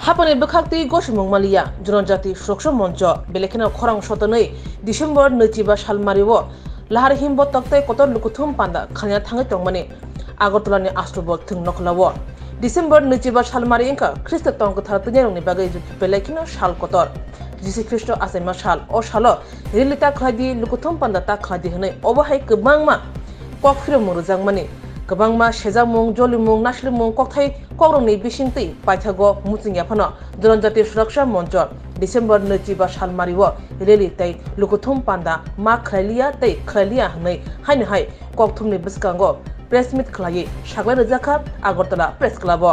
হাপানি বখাকতি গসমং মালিয়া জনজাতি সুরক্ষা মঞ্চ বেলেখানে খরাং সতनै ডিসেম্বর 25 সালমারিও লাহার হিমব তক্তাই কত লুকুথুম পান্দা খানিয়া থাঙै তংমানি আগরতলাनि আষ্ট্রবল থং নখলাও ডিসেম্বর 25 সালমারি ইনকা খ্রিস্ট তংক থারतनि रंनि बागै बेलेखाने साल कतर जिसु ख्रिस्ट आसाइमा साल अ सालो रिलिता खलादि लुकुथुम पान्दा ता खलादि हनै अबहाय गोबांमा ककफ्रि मुरुजांमानि गोबांमा सेजामुं जलिमुं नासलिमुं ककथाय कौरंनि बिसिंतै पाइथागो मुचिंयाफानो जनजाति सुरक्षा मंच डिसेम्बर 25 सालमारिओ रेली तै लुकुथुम पान्दा मा खलाइलिया तै खलाइलिया हनै हायनहाय ककथुमनि बिस्कांगो प्रेस मिट खलायै सागलाय रजाखा आगरतला प्रेस क्लाबो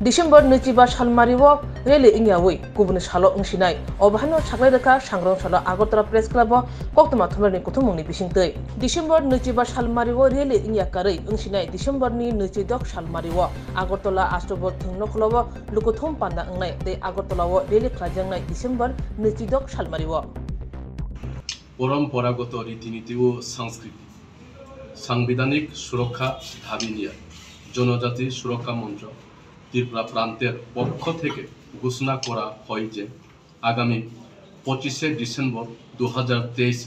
डिसेम्बर 25 सालमारिओ रेली इंयावै गुबुन सालो ओंसिनाय अबहानो सागलाय रखा सांग्रां सालो आगरतला प्रेस क्लाबो कक्तमा थुमरनि कुथुमुंनि बिसिंतै डिसेम्बर 25 सालमारिओ रेली इंयाकारै ओंसिनाय डिसेम्बरनि 26 सालमारिओ आगरतला आष्ट्रबल थुंनखलावो लुकुथुम पान्दा ओंनाय दै आगरतलावो रेली खालायजांनाय डिसेम्बर 26 सालमारिओ परम्परागत रीतिनीति ও সংস্কৃতি সাংবিধানিক সুরক্ষা দাবি নিয়ে জনজাতি সুরক্ষা মঞ্চ ত্রিপুরা প্রান্তের পক্ষ থেকে ঘোষণা করা হয় যে আগামী 25 ডিসেম্বর 2023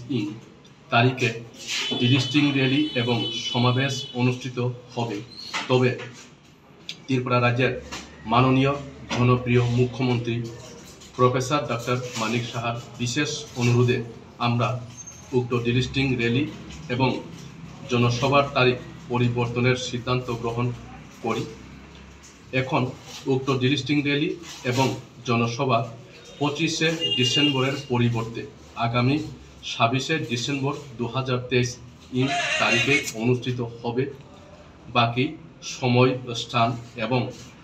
তারিখে ডিলিস্টিং র্যালি এবং সমাবেশ অনুষ্ঠিত হবে। তবে ত্রিপুরা রাজ্যের মাননীয় জনপ্রিয় মুখ্যমন্ত্রী প্রফেসর ডক্টর মানিক সাহার বিশেষ অনুরোধে আমরা উক্ত ডিলিস্টিং র্যালি এবং জনসভার তারিখ পরিবর্তনের সিদ্ধান্ত গ্রহণ করি। এখন উক্ত ডিলিস্টিং র্যালি এবং জনসভা 25 ডিসেম্বরের পরিবর্তে আগামী 26 ডিসেম্বর 2023 তারিখে অনুষ্ঠিত হবে। বাকি সময়, স্থান এবং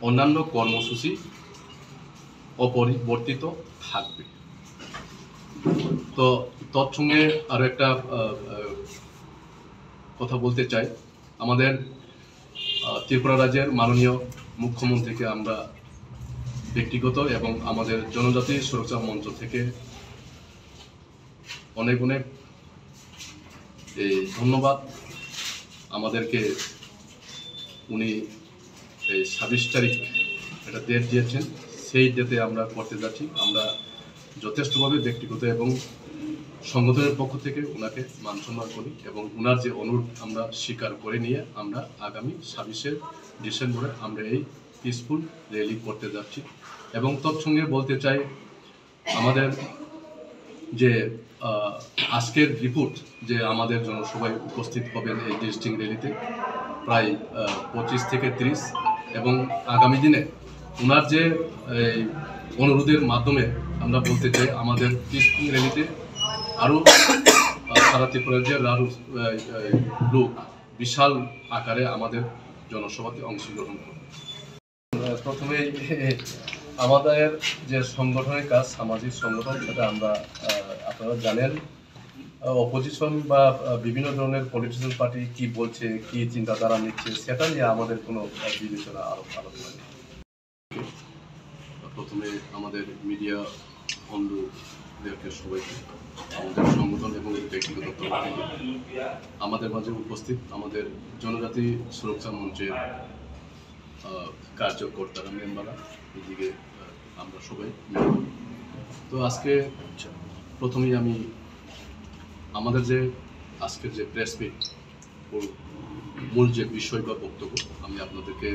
অন্যান্য কর্মসূচি অপরিবর্তিত থাকবে। তো তৎসঙ্গে আরও একটা কথা বলতে চাই, আমাদের ত্রিপুরা রাজ্যের মাননীয় মুখ্যমন্ত্রীকে আমরা ব্যক্তিগত এবং আমাদের জনজাতি সুরক্ষা মঞ্চ থেকে অনেক অনেক ধন্যবাদ। আমাদেরকে উনি 26 তারিখ একটা ডেট দিয়েছেন, সেই ডেটে আমরা করতে যাচ্ছি। আমরা যথেষ্টভাবে ব্যক্তিগত এবং সংগঠনের পক্ষ থেকে ওনাকে মান সম্মান করি এবং ওনার যে অনুরোধ আমরা স্বীকার করে নিয়ে আমরা আগামী 26 ডিসেম্বরে আমরা এই পিসফুল র্যালি করতে যাচ্ছি। এবং তৎসঙ্গে বলতে চাই, আমাদের যে আজকের রিপোর্ট যে আমাদের জনসভায় উপস্থিত হবেন এই ডিলিস্টিং র্যালিতে প্রায় 25 থেকে 30 এবং আগামী দিনে ওনার যে অনুরোধের মাধ্যমে আমরা বলতে চাই আমাদের পিসফুল র্যালিতে আরও সারা ত্রিপুরা রাজ্যের আরও লোক বিশাল আকারে আমাদের জনসভাতে অংশগ্রহণ করবে। প্রথমে আমাদের যে সংগঠনের কাজ, সামাজিক সংগঠন, সেটা আমরা আপনারা জানেন, অপোজিশন বা বিভিন্ন ধরনের পলিটিক্যাল পার্টি কি বলছে, কি চিন্তাধারা নিচ্ছে, সেটা নিয়ে আমাদের কোনো বিবেচনা আলোচনা নেই। প্রথমে আমাদের মিডিয়া বন্ধুদেরকে সবাইকে আমাদের সংগঠন এবং ব্যক্তিগত তরফ থেকে আমাদের মাঝে উপস্থিত আমাদের জনজাতি সুরক্ষা মঞ্চের কার্যকর্তারা, মেম্বাররা, এদিকে আমরা সবাই মিলে। তো আজকে প্রথমেই আমি আমাদের যে আজকের যে প্রেস মিট, মূল যে বিষয় বা বক্তব্য আমি আপনাদেরকে